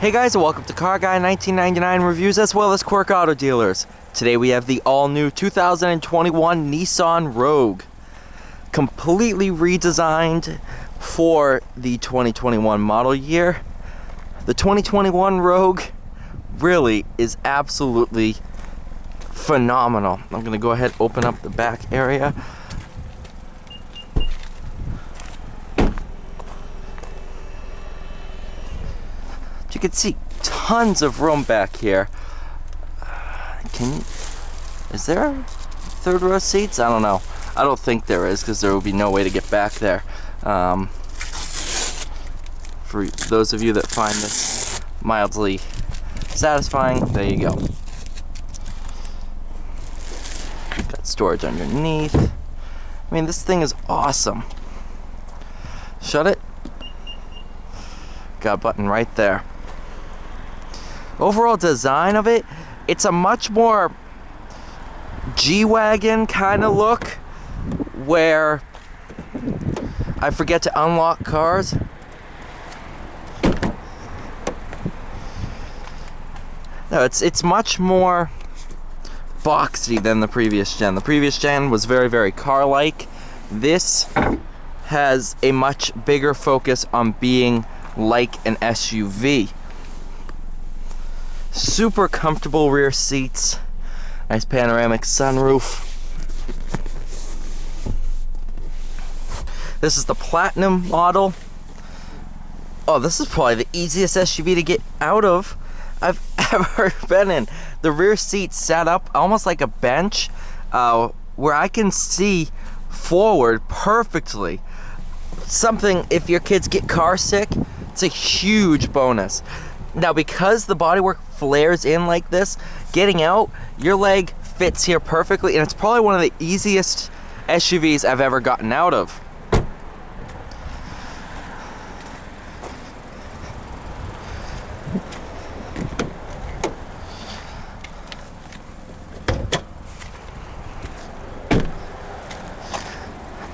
Hey guys, and welcome to Car Guy 1999 Reviews as well as Quirk Auto Dealers. Today we have the all-new 2021 Nissan Rogue. Completely redesigned for the 2021 model year. The 2021 Rogue really is absolutely phenomenal. I'm going to go ahead and open up the back area. You can see tons of room back here. Is there third row seats? I don't know. I don't think there is because there will be no way to get back there. For those of you that find this mildly satisfying, there you go. Got storage underneath. I mean, this thing is awesome. Shut it. Got a button right there. Overall design of it, it's a much more G-Wagon kind of look where I forget to unlock cars. No, it's much more boxy than the previous gen. The previous gen was very, very car-like. This has a much bigger focus on being like an SUV. Super comfortable rear seats, nice panoramic sunroof. This is the Platinum model. Oh, this is probably the easiest SUV to get out of I've ever been in. The rear seat set up almost like a bench where I can see forward perfectly. Something, if your kids get car sick, it's a huge bonus. Now, because the bodywork flares in like this, getting out, your leg fits here perfectly, and it's probably one of the easiest SUVs I've ever gotten out of.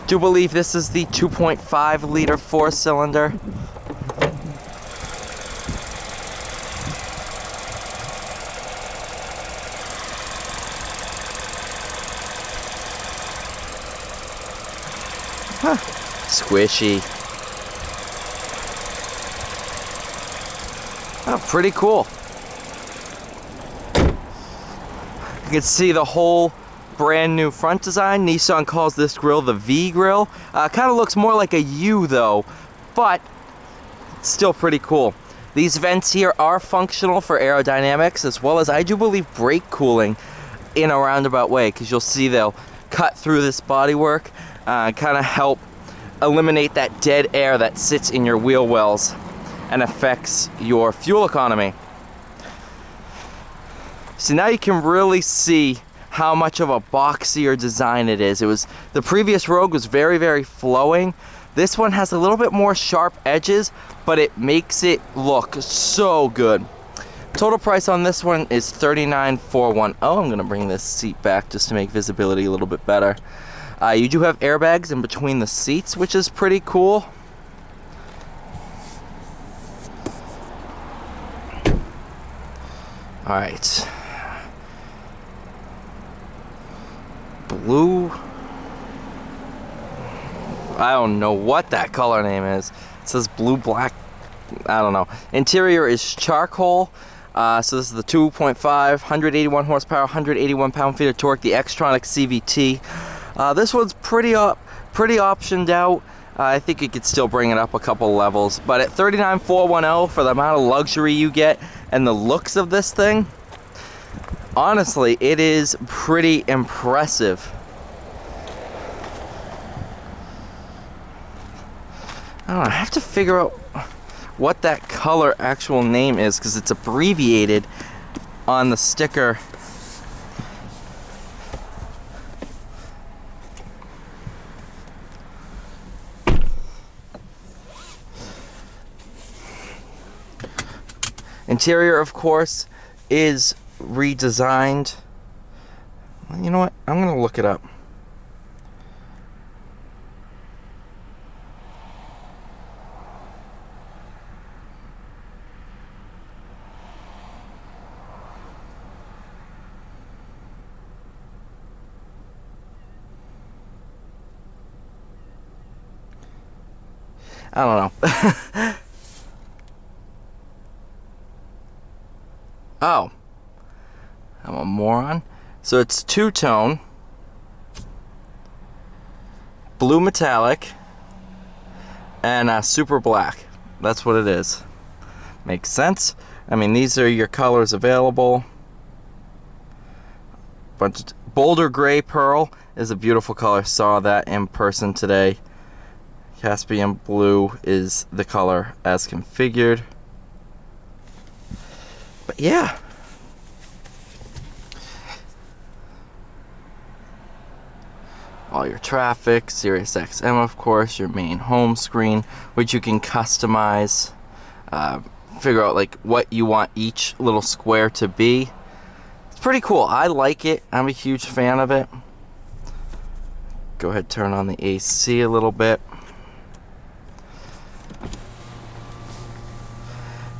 Do believe this is the 2.5 liter 4-cylinder. Huh. Squishy. Oh, pretty cool. You can see the whole brand new front design. Nissan calls this grille the V grille. Kind of looks more like a U though, but still pretty cool. These vents here are functional for aerodynamics as well as, I do believe, brake cooling in a roundabout way, because you'll see they'll cut through this bodywork. Kind of help eliminate that dead air that sits in your wheel wells and affects your fuel economy. So now you can really see how much of a boxier design it is. The previous Rogue was very, very flowing. This one has a little bit more sharp edges, but it makes it look so good. Total price on this one is $39,410. I'm gonna bring this seat back just to make visibility a little bit better. You do have airbags in between the seats, which is pretty cool. All right. Blue. I don't know what that color name is. It says blue, black. I don't know. Interior is charcoal. So this is the 2.5, 181 horsepower, 181 pound-feet of torque, the Xtronic CVT. This one's pretty optioned out. I think you could still bring it up a couple levels, but at $39,410 for the amount of luxury you get and the looks of this thing, honestly, it is pretty impressive. I don't know, I have to figure out what that color actual name is because it's abbreviated on the sticker. Interior, of course, is redesigned. You know what? I'm going to look it up. I don't know. Oh, I'm a moron. So it's two-tone, blue metallic, and super black. That's what it is. Makes sense. I mean, these are your colors available. But Boulder Gray Pearl is a beautiful color. Saw that in person today. Caspian Blue is the color as configured. But yeah. All your traffic, Sirius XM, of course, your main home screen, which you can customize, figure out like what you want each little square to be. It's pretty cool. I like it. I'm a huge fan of it. Go ahead, turn on the AC a little bit.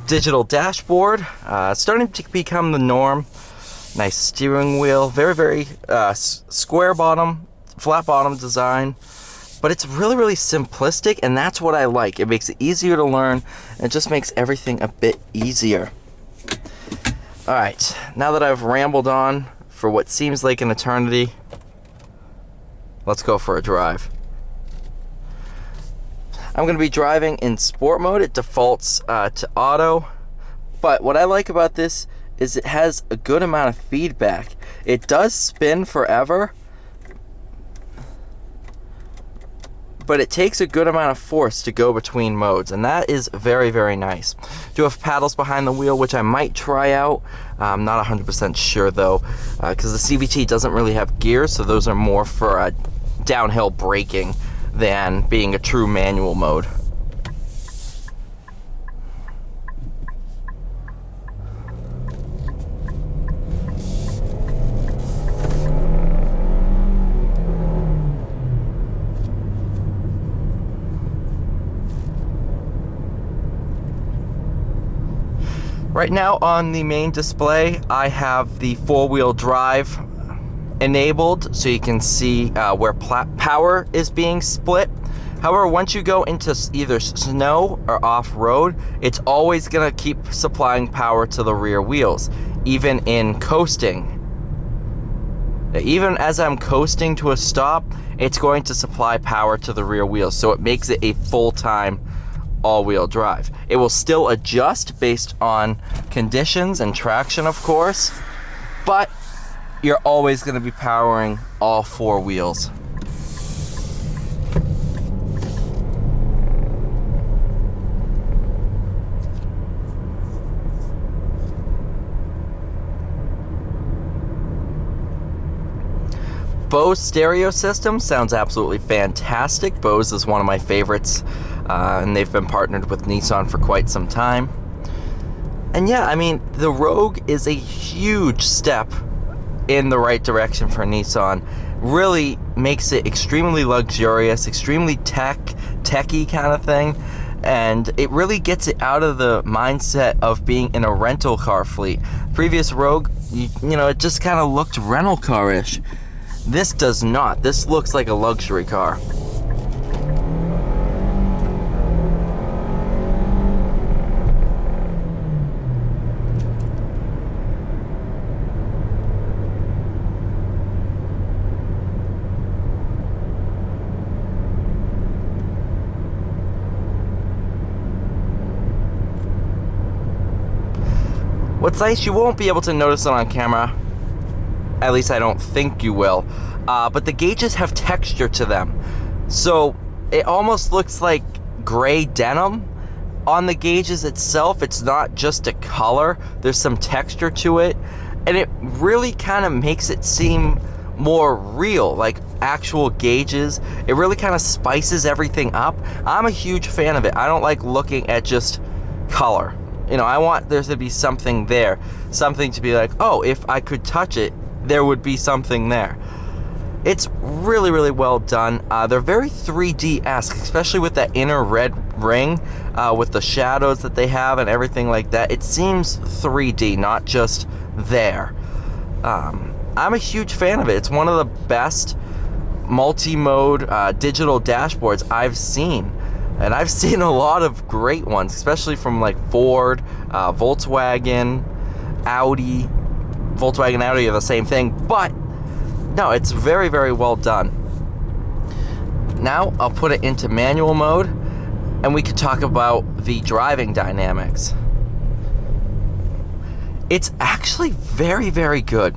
Digital dashboard, starting to become the norm. Nice steering wheel, very square bottom, flat bottom design, but it's really simplistic, and that's what I like. It makes it easier to learn, and it just makes everything a bit easier. Alright, now that I've rambled on for what seems like an eternity, let's go for a drive. I'm going to be driving in sport mode. It defaults to auto, but what I like about this is it has a good amount of feedback. It does spin forever, but it takes a good amount of force to go between modes, and that is very nice. Do have paddles behind the wheel, which I might try out. I'm not 100% sure though, because the CVT doesn't really have gears, so those are more for downhill braking than being a true manual mode. Right now on the main display, I have the four-wheel drive enabled, so you can see where power is being split. However, once you go into either snow or off-road, it's always going to keep supplying power to the rear wheels, even in coasting. Even as I'm coasting to a stop, it's going to supply power to the rear wheels, so it makes it a full-time all-wheel drive. It will still adjust based on conditions and traction, of course, but you're always going to be powering all four wheels. Bose Stereo system sounds absolutely fantastic. Bose is one of my favorites, and they've been partnered with Nissan for quite some time. And yeah, I mean, the Rogue is a huge step in the right direction for Nissan. Really makes it extremely luxurious, extremely techy kind of thing, and it really gets it out of the mindset of being in a rental car fleet. Previous Rogue, you know, it just kind of looked rental car-ish. This does not. This looks like a luxury car. What's nice, you won't be able to notice it on camera. At least I don't think you will. But the gauges have texture to them. So it almost looks like gray denim on the gauges itself. It's not just a color. There's some texture to it. And it really kind of makes it seem more real, like actual gauges. It really kind of spices everything up. I'm a huge fan of it. I don't like looking at just color. You know, I want there to be something there. Something to be like, oh, if I could touch it, there would be something there. It's really well done. They're very 3D-esque, especially with that inner red ring, with the shadows that they have and everything like that. It seems 3D, not just there. I'm a huge fan of it. It's one of the best multi-mode digital dashboards I've seen. And I've seen a lot of great ones, especially from like Ford, Volkswagen, Audi. Volkswagen and Audi are the same thing, but no, it's very, very well done. Now I'll put it into manual mode, and we could talk about the driving dynamics. It's actually very, very good.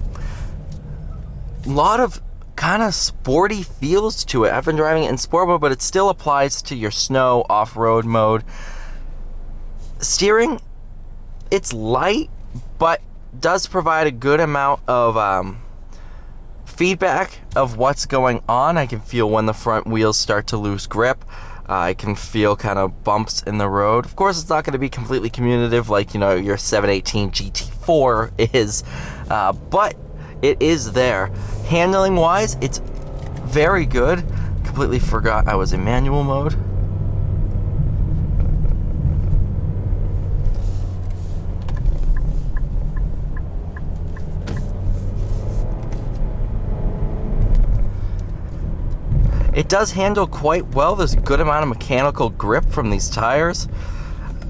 A lot of kind of sporty feels to it. I've been driving it in sport mode, but it still applies to your snow off-road mode. Steering, it's light, but does provide a good amount of feedback of what's going on. I can feel when the front wheels start to lose grip. I can feel kind of bumps in the road. Of course, it's not going to be completely commutative like, you know, your 718 GT4 is, but it is there. Handling wise, it's very good. Completely forgot I was in manual mode. It does handle quite well. There's a good amount of mechanical grip from these tires.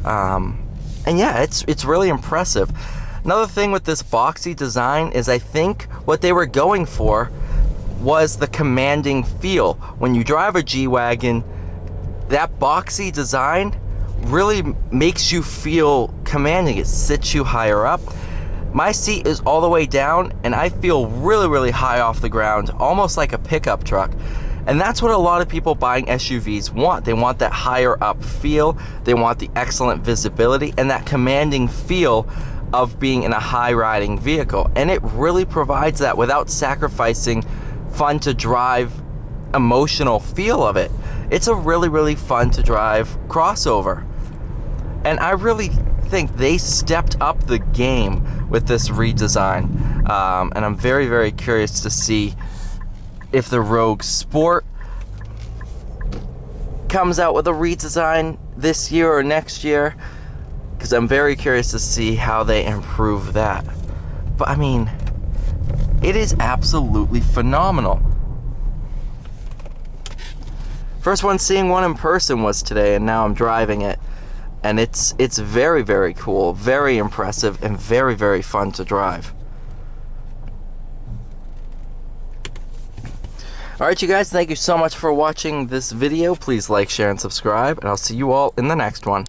And yeah, it's really impressive. Another thing with this boxy design is I think what they were going for was the commanding feel. When you drive a G-Wagon, that boxy design really makes you feel commanding. It sits you higher up. My seat is all the way down, and I feel really, really high off the ground, almost like a pickup truck. And that's what a lot of people buying SUVs want. They want that higher up feel, they want the excellent visibility, and that commanding feel of being in a high riding vehicle. And it really provides that without sacrificing fun to drive emotional feel of it. It's a really, really fun to drive crossover. And I really think they stepped up the game with this redesign. And I'm very, very curious to see if the Rogue Sport comes out with a redesign this year or next year, because I'm very curious to see how they improve that. But I mean, it is absolutely phenomenal. First one seeing one in person was today, and now I'm driving it, and it's very, very cool, very impressive, and very, very fun to drive. Alright, you guys, thank you so much for watching this video. Please like, share, and subscribe, and I'll see you all in the next one.